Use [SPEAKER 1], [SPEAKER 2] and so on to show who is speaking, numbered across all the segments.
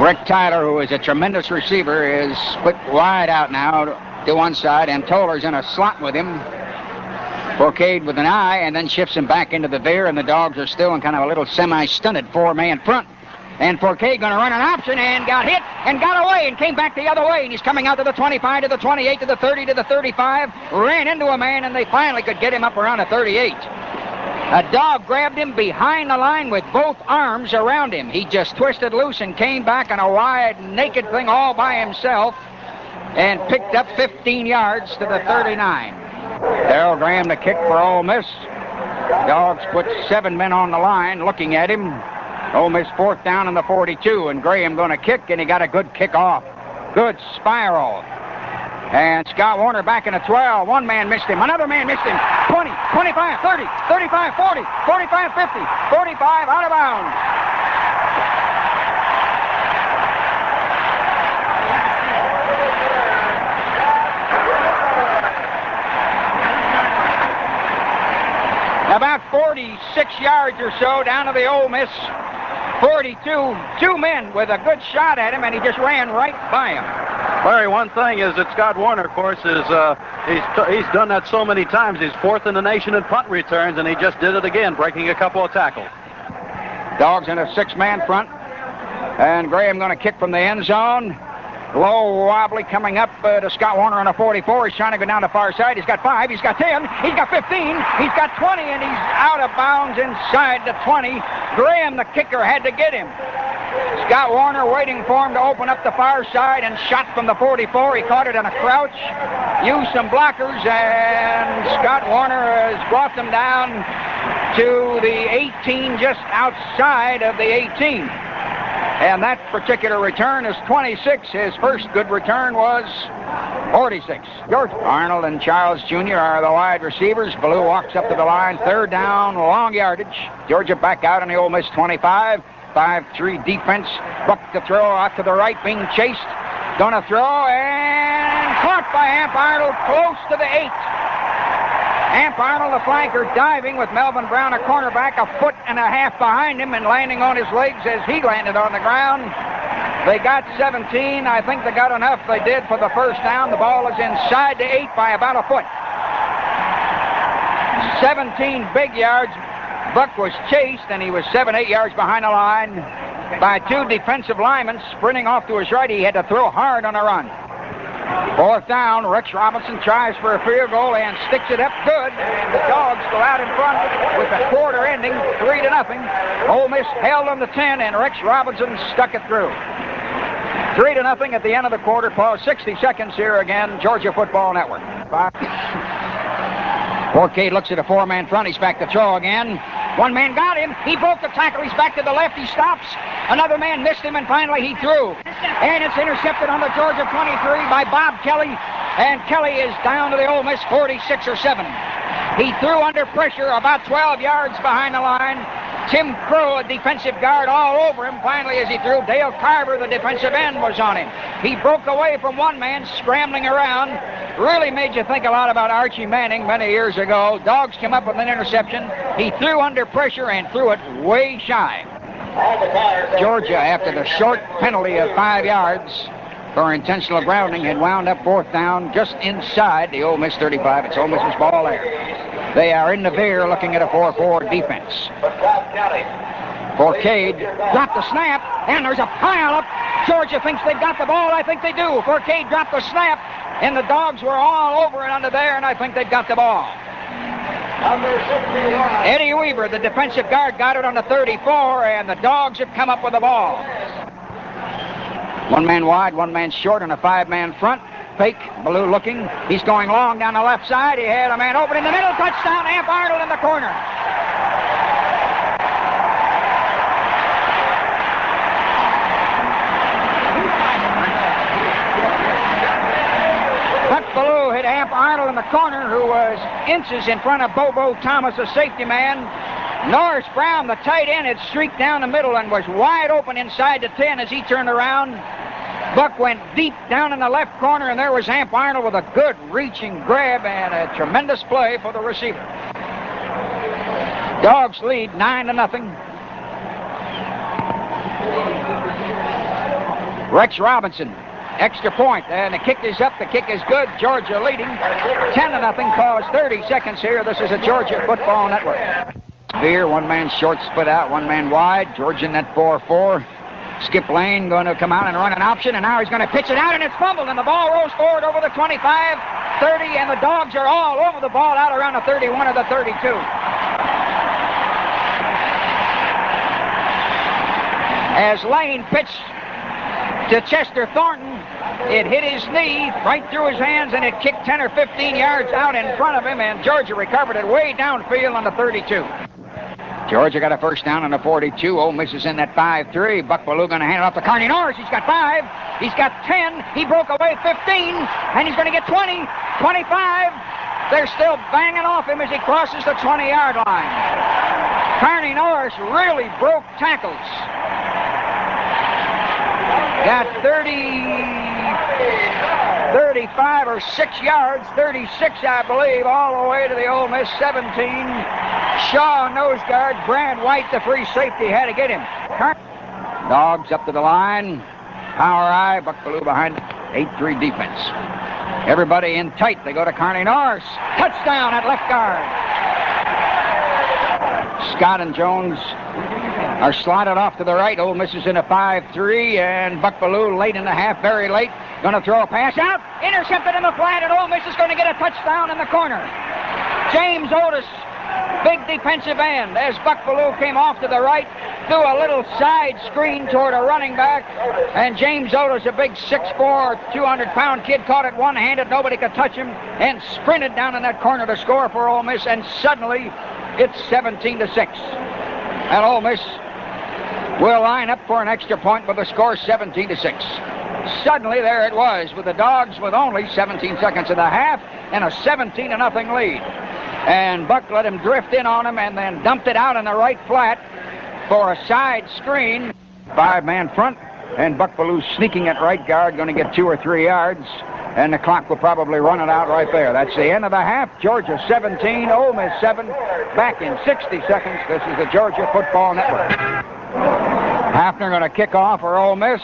[SPEAKER 1] Rick Tyler, who is a tremendous receiver, is split wide out now to one side, and Toller's in a slot with him. Forcade with an eye, and then shifts him back into the veer, and the Dogs are still in kind of a little semi-stunted four-man front. And Forcade going to run an option, and got hit, and got away, and came back the other way, and he's coming out to the 25, to the 28, to the 30, to the 35, ran into a man, and they finally could get him up around the 38. A dog grabbed him behind the line with both arms around him. He just twisted loose and came back on a wide, naked thing all by himself and picked up 15 yards to the 39. Darrell Graham to kick for Ole Miss. Dogs put 7 men on the line looking at him. Ole Miss 4th down in the 42, and Graham going to kick, and he got a good kick off. Good spiral. And Scott Warner back in the 12. One man missed him. Another man missed him. 20, 25, 30, 35, 40, 45, 50, 45, out of bounds. About 46 yards or so down to the Ole Miss 42. 2 men with a good shot at him, and he just ran right by him.
[SPEAKER 2] Larry, one thing is that Scott Warner, of course, is he's done that so many times. He's 4th in the nation in punt returns, and he just did it again, breaking a couple of tackles.
[SPEAKER 1] Dogs in a 6-man front, and Graham going to kick from the end zone. Low, wobbly, coming up to Scott Warner on a 44. He's trying to go down the far side. He's got 5. He's got 10. He's got 15. He's got 20, and he's out of bounds inside the 20. Graham, the kicker, had to get him. Scott Warner waiting for him to open up the far side and shot from the 44. He caught it on a crouch, used some blockers, and Scott Warner has brought them down to the 18, just outside of the 18. And that particular return is 26. His first good return was 46. Georgia. Arnold and Charles Jr. are the wide receivers. Ballou walks up to the line. 3rd down, long yardage. Georgia back out on the Ole Miss 25. 5-3 defense. Buck to throw out to the right, being chased. Gonna throw, and caught by Amp Arnold close to the 8. Amp Arnold, the flanker, diving with Melvin Brown, a cornerback, 1.5 feet behind him and landing on his legs as he landed on the ground. They got 17. I think they got enough. They did for the first down. The ball is inside the 8 by about 1 foot. 17 big yards. Buck was chased, and he was 7-8 yards behind the line by 2 defensive linemen sprinting off to his right. He had to throw hard on a run. 4th down, Rex Robinson tries for a field goal and sticks it up good, and the Dogs go out in front with the quarter ending 3-0. Ole Miss held on the 10, and Rex Robinson stuck it through. 3-0 at the end of the quarter. Pause 60 seconds here again, Georgia Football Network. Forcade looks at a 4-man front. He's back to throw again. One man got him. He broke the tackle. He's back to the left. He stops. Another man missed him, and finally he threw. And it's intercepted on the Georgia 23 by Bob Kelly. And Kelly is down to the Ole Miss 46 or 7. He threw under pressure about 12 yards behind the line. Tim Crow, a defensive guard, all over him. Finally, as he threw, Dale Carver, the defensive end, was on him. He broke away from one man, scrambling around. Really made you think a lot about Archie Manning many years ago. Dogs came up with an interception. He threw under pressure and threw it way shy. Georgia, after the short penalty of 5 yards for intentional grounding, had wound up 4th down just inside the Ole Miss 35. It's Ole Miss's ball there. They are in the veer looking at a 4-4 defense. Forcade dropped the snap, and there's a pile-up. Georgia thinks they've got the ball. I think they do. Forcade dropped the snap, and the Dogs were all over it under there, and I think they've got the ball. Eddie Weaver, the defensive guard, got it on the 34, and the Dogs have come up with the ball. One man wide, one man short on a 5-man front. Fake, Ballou looking. He's going long down the left side. He had a man open in the middle. Touchdown, Amp Arnold in the corner. Buck Ballou hit Amp Arnold in the corner, who was inches in front of Bobo Thomas, a safety man. Norris Brown, the tight end, had streaked down the middle and was wide open inside the 10 as he turned around. Buck went deep down in the left corner, and there was Amp Arnold with a good reaching grab and a tremendous play for the receiver. Dogs lead 9-0. Rex Robinson. Extra point, and the kick is up. The kick is good. Georgia leading 10-0. Cause 30 seconds here. This is a Georgia Football Network. Veer, one man short, split out, one man wide. Georgia net 4-4. Skip Lane going to come out and run an option, and now he's going to pitch it out, and it's fumbled, and the ball rolls forward over the 25, 30, and the Dogs are all over the ball out around the 31 or the 32. As Lane pitched to Chester Thornton, it hit his knee right through his hands, and it kicked 10 or 15 yards out in front of him, and Georgia recovered it way downfield on the 32. Georgia got a first down on the 42. Ole Miss is in that 5-3. Buck Bellew going to hand it off to Carney Norris. He's got 5. He's got 10. He broke away 15, and he's going to get 20, 25. They're still banging off him as he crosses the 20-yard line. Carney Norris really broke tackles. Got 35 or 6 yards, 36, I believe, all the way to the Ole Miss 17. Shaw, nose guard. Brad White, the free safety, had to get him. Dogs up to the line. Power eye. Buck Bellew behind it. 8-3 defense. Everybody in tight. They go to Carney Norris. Touchdown at left guard. Scott and Jones are slotted off to the right. Ole Miss is in a 5-3, and Buck Bellew late in the half, very late. Going to throw a pass out. Intercepted in the flat, and Ole Miss is going to get a touchdown in the corner. James Otis, big defensive end, as Buck Bellew came off to the right, threw a little side screen toward a running back, and James Otis, a big 6'4", 200-pound kid, caught it one-handed. Nobody could touch him, and sprinted down in that corner to score for Ole Miss, and suddenly it's 17-6. And Ole Miss will line up for an extra point with the score 17-6. Suddenly, there it was, with the Dogs with only 17 seconds in the half and a 17-0 lead. And Buck let him drift in on him and then dumped it out in the right flat for a side screen. 5-man front, and Buck Bellew sneaking at right guard, going to get 2 or 3 yards, and the clock will probably run it out right there. That's the end of the half. Georgia 17, Ole Miss 7. Back in 60 seconds. This is the Georgia Football Network. Hafner going to kick off for Ole Miss.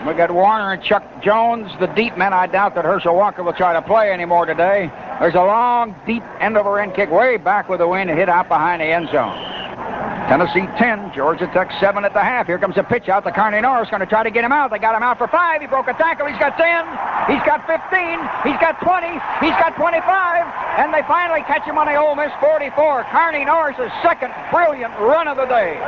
[SPEAKER 1] We got Warner and Chuck Jones, the deep men. I doubt that Herschel Walker will try to play anymore today. There's a long, deep end-over-end kick way back with the wind and hit out behind the end zone. Tennessee 10, Georgia Tech 7 at the half. Here comes a pitch out to Carney Norris, going to try to get him out. They got him out for 5. He broke a tackle. He's got 10. He's got 15. He's got 20. He's got 25. And they finally catch him on the Ole Miss 44. Carney Norris' second brilliant run of the day.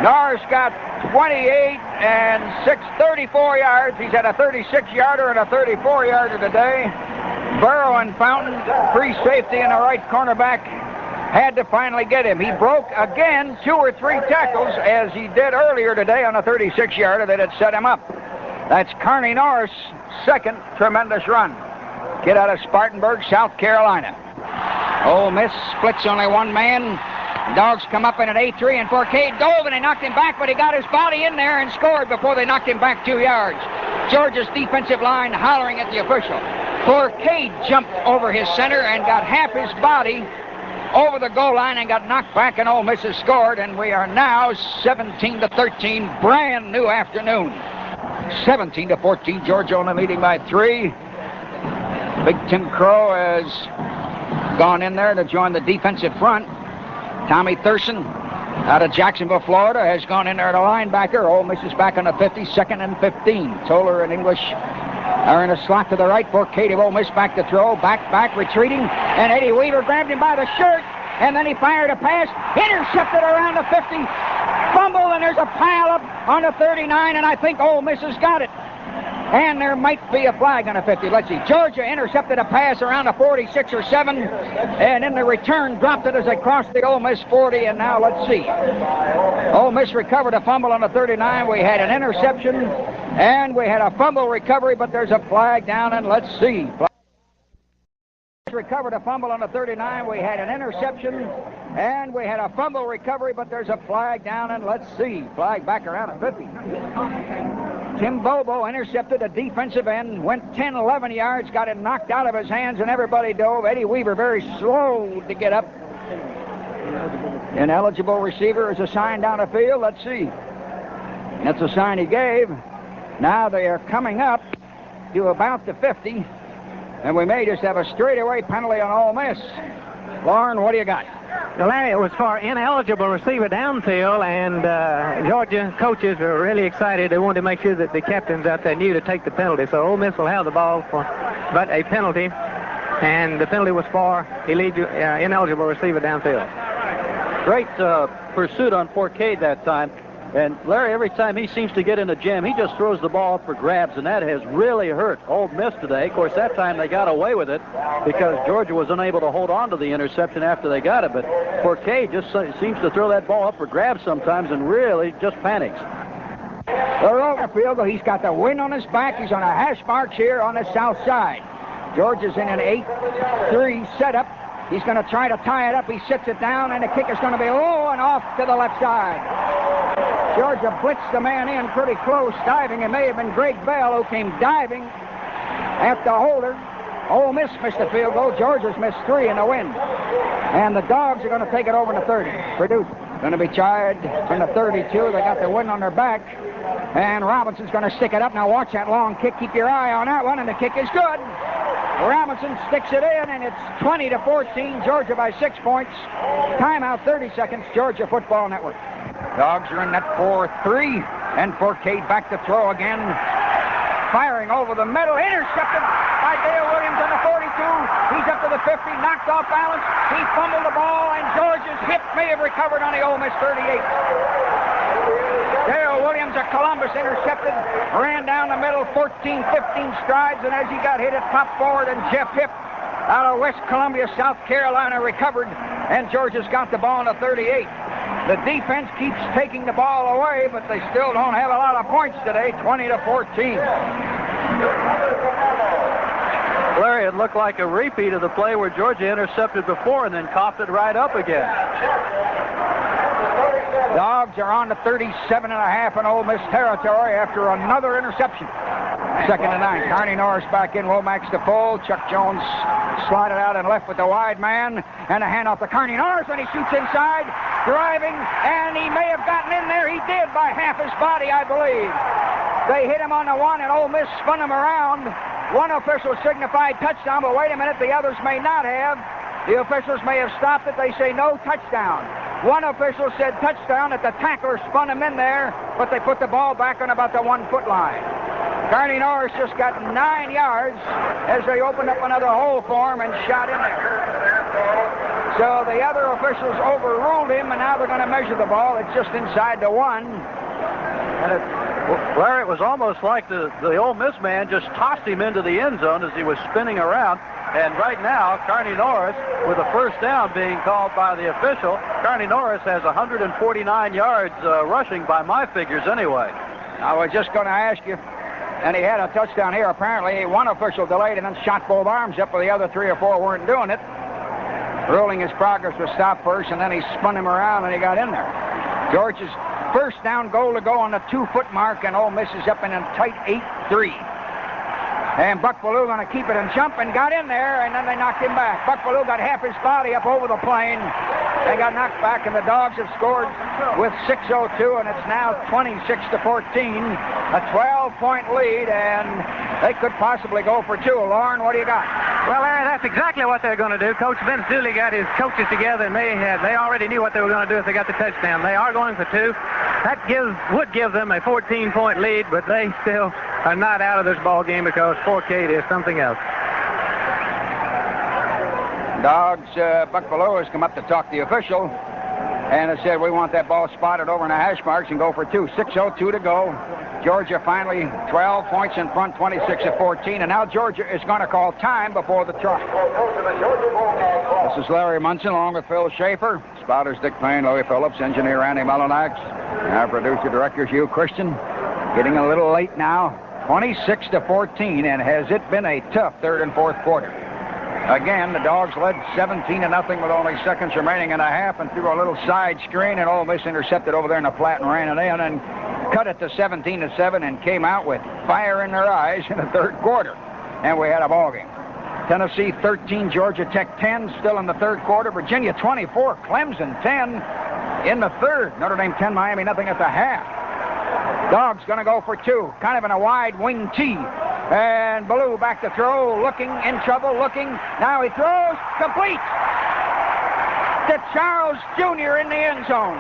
[SPEAKER 1] Norris got 28 and 34 yards. He's had a 36-yarder and a 34-yarder today. Burrow and Fountain, free safety and a right cornerback, had to finally get him. He broke again 2 or 3 tackles, as he did earlier today on a 36-yarder that had set him up. That's Carney Norris' second tremendous run. Kid out of Spartanburg, South Carolina. Ole Miss splits only one man. Dogs come up in at 8-3, and Forcade dove, and they knocked him back, but he got his body in there and scored before they knocked him back 2 yards. Georgia's defensive line hollering at the official. Forcade jumped over his center and got half his body over the goal line and got knocked back, and Ole Miss has scored, and we are now 17-13, brand new afternoon. 17-14, Georgia only leading by 3. Big Tim Crow has gone in there to join the defensive front. Tommy Thurston out of Jacksonville, Florida, has gone in there to linebacker. Ole Miss is back on the 50, 2nd and 15. Toller and English are in a slot to the right. Forcade of Ole Miss back to throw. Back, retreating. And Eddie Weaver grabbed him by the shirt. And then he fired a pass. Intercepted around the 50. Fumble, and there's a pile up on the 39. And I think Ole Miss has got it. And there might be a flag on the 50. Let's see. Georgia intercepted a pass around the 46 or 7. And in the return, dropped it as they crossed the Ole Miss 40. And now let's see. Ole Miss recovered a fumble on the 39. We had an interception. And we had a fumble recovery, but there's a flag down, and let's see. Recovered a fumble on the 39. We had an interception, and we had a fumble recovery, but there's a flag down, and let's see. Flag back around at 50. Tim Bobo intercepted a defensive end, went 10, 11 yards, got it knocked out of his hands, and everybody dove. Eddie Weaver very slow to get up. An eligible receiver is assigned down the field. Let's see. That's the sign he gave. Now they are coming up to about the 50, and we may just have a straightaway penalty on Ole Miss. Lauren, what do you got?
[SPEAKER 3] Well, Larry, it was for ineligible receiver downfield, and Georgia coaches are really excited. They wanted to make sure that the captains out there knew to take the penalty. So Ole Miss will have the ball for but a penalty, and the penalty was for ineligible receiver downfield.
[SPEAKER 2] Great pursuit on Fort Cade that time. And Larry, every time he seems to get in a jam, he just throws the ball up for grabs, and that has really hurt Ole Miss today. Of course, that time they got away with it because Georgia was unable to hold on to the interception after they got it. But Fort Cade just seems to throw that ball up for grabs sometimes and really just panics.
[SPEAKER 1] LEARFIELD, he's got the wind on his back. He's on a hash marks here on the south side. Georgia's in an 8-3 setup. He's going to try to tie it up. He sits it down, and the kick is going to be low and off to the left side. Georgia blitzed the man in pretty close, diving. It may have been Greg Bell who came diving at the holder. Ole Miss missed the field goal. Georgia's missed 3 in the wind. And the Dogs are going to take it over in the 30. Purdue going to be tried in the 32. They got the wind on their back. And Robinson's going to stick it up. Now watch that long kick. Keep your eye on that one, and the kick is good. Robinson sticks it in, and it's 20-14. Georgia by 6 points. Timeout, 30 seconds. Georgia Football Network. Dogs are in that 4-3, and Fort Cade back to throw again. Firing over the middle, intercepted by Dale Williams on the 42. He's up to the 50, knocked off balance. He fumbled the ball, and Georgia's hip may have recovered on the Ole Miss 38. Dale Williams of Columbus intercepted, ran down the middle 14-15 strides, and as he got hit, it popped forward, and Jeff Hipp out of West Columbia, South Carolina, recovered, and Georgia's got the ball on the 38. The defense keeps taking the ball away, but they still don't have a lot of points today, 20-14.
[SPEAKER 2] Larry, it looked like a repeat of the play where Georgia intercepted before and then coughed it right up again.
[SPEAKER 1] Dogs are on to 37.5 in Ole Miss territory after another interception. 2nd and 9. Carney Norris back in. Womack's to full. Chuck Jones slided out and left with the wide man. And a handoff to Carney Norris, and he shoots inside, driving, and he may have gotten in there. He did by half his body, I believe. They hit him on the 1, and Ole Miss spun him around. One official signified touchdown, but wait a minute, the others may not have. The officials may have stopped it. They say no touchdown. One official said touchdown, that the tackler spun him in there, but they put the ball back on about the 1-foot line. Carney Norris just got 9 yards as they opened up another hole for him and shot in there. So the other officials overruled him, and now they're going to measure the ball. It's just inside the 1.
[SPEAKER 2] And Larry, it was almost like the Ole Miss man just tossed him into the end zone as he was spinning around. And right now, Carney Norris, with a first down being called by the official, Carney Norris has 149 yards rushing by my figures anyway.
[SPEAKER 1] I was just going to ask you, and he had a touchdown here. Apparently, one official delayed and then shot both arms up, but the other 3 or 4 weren't doing it. Ruling his progress was stopped first, and then he spun him around, and he got in there. Georgia's first down goal to go on the 2-foot mark, and Ole Miss is up in a tight 8-3. And Buck Ballou going to keep it and jump, and got in there, and then they knocked him back. Buck Ballou got half his body up over the plane. They got knocked back, and the Dogs have scored with 6:02, and it's now 26-14. A 12-point lead, and they could possibly go for 2. Lauren, what do you got?
[SPEAKER 3] Well, Larry, that's exactly what they're going to do. Coach Vince Dooley got his coaches together, and they already knew what they were going to do if they got the touchdown. They are going for 2. That would give them a 14-point lead, but they still are not out of this ball game because Fort Cade is something else.
[SPEAKER 1] Dogs, Buck Ballou has come up to talk to the official, and has said we want that ball spotted over in the hash marks and go for 2. 6:02 to go. Georgia finally 12 points in front, 26-14, and now Georgia is going to call time before the try. This is Larry Munson along with Phil Schaefer, spotters Dick Payne, Louis Phillips, engineer Randy Mullinax, our producer director Hugh Christian. Getting a little late now, 26-14, and has it been a tough 3rd and 4th quarter. Again, the Dogs led 17-0 with only seconds remaining in a half, and threw a little side screen, and Ole Miss intercepted over there in the flat and ran it in, and cut it to 17-7, and came out with fire in their eyes in the 3rd quarter. And we had a ball game. Tennessee 13, Georgia Tech 10, still in the 3rd quarter. Virginia 24, Clemson 10 in the 3rd. Notre Dame 10, Miami nothing at the half. Dogs going to go for two, kind of in a wide wing T. And Ballou back to throw, looking, in trouble, looking. Now he throws, complete to Charles Jr. in the end zone.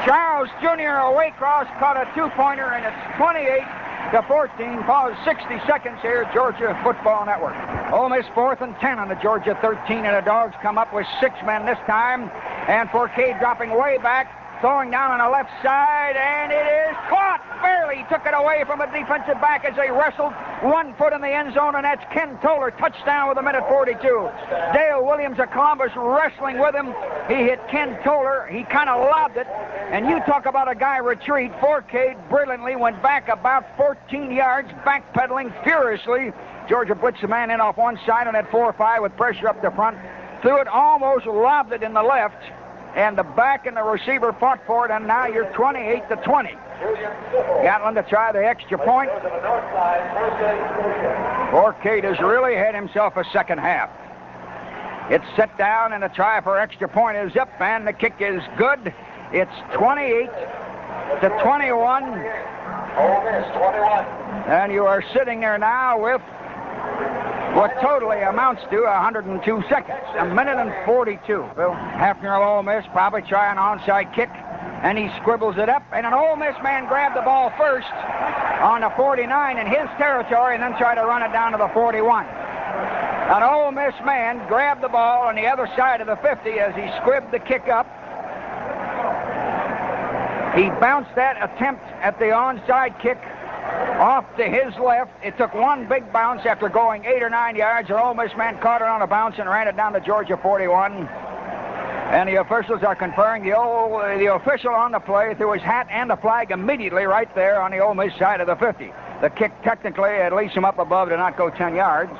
[SPEAKER 1] Charles Jr. away cross, caught a two-pointer, and it's 28-14. Pause 60 seconds here, Georgia Football Network. Ole Miss 4th and 10 on the Georgia 13, and the Dogs come up with 6 men this time. And Forcade dropping way back, throwing down on the left side, and it is caught. Barely took it away from a defensive back as they wrestled 1 foot in the end zone, and that's Ken Toller, touchdown with 1:42. Dale Williams of Columbus wrestling with him. He hit Ken Toller. He kind of lobbed it, and you talk about a guy retreat. Forcade brilliantly went back about 14 yards, backpedaling furiously. Georgia blitzed the man in off one side on that 4-5 with pressure up the front. Threw it, almost lobbed it in the left, and the back and the receiver fought for it, and now you're 28-20. Gatlin to try the extra point. Forcade has really had himself a second half. It's set down, and the try for extra point is up, and the kick is good. It's 28-21. And you are sitting there now with what totally amounts to 102 seconds, 1:42. Well, Hafner of Ole Miss probably try an onside kick, and he scribbles it up, and an Ole Miss man grabbed the ball first on the 49 in his territory and then tried to run it down to the 41. An Ole Miss man grabbed the ball on the other side of the 50 as he scribbed the kick up. He bounced that attempt at the onside kick off to his left. It took one big bounce after going 8 or 9 yards. An Ole Miss man caught it on a bounce and ran it down to Georgia 41. And the officials are conferring. The official on the play threw his hat and the flag immediately right there on the Ole Miss side of the 50. The kick technically at least him up above to not go 10 yards.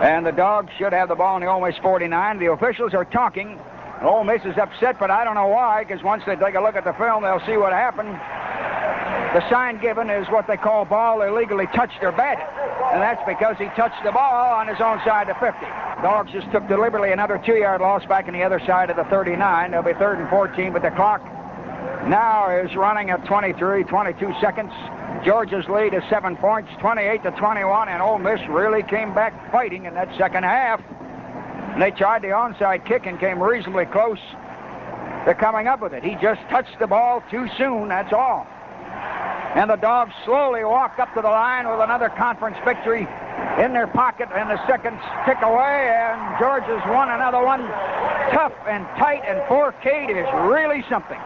[SPEAKER 1] And the Dogs should have the ball on the Ole Miss 49. The officials are talking. Ole Miss is upset, but I don't know why, because once they take a look at the film, they'll see what happened. The sign given is what they call ball illegally touched or batted. And that's because he touched the ball on his own side of 50. Dogs just took deliberately another 2-yard loss back on the other side of the 39. They'll be 3rd and 14, but the clock now is running at 22 seconds. Georgia's lead is 7 points, 28-21, and Ole Miss really came back fighting in that second half. And they tried the onside kick and came reasonably close to coming up with it. He just touched the ball too soon, that's all. And the Dogs slowly walk up to the line with another conference victory in their pocket, and the seconds tick away, and Georgia's won another one. Tough and tight, and Forcade is really something.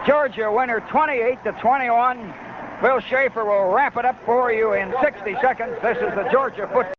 [SPEAKER 1] Georgia winner 28-21. Phil Schaefer will wrap it up for you in 60 seconds. This is the Georgia football.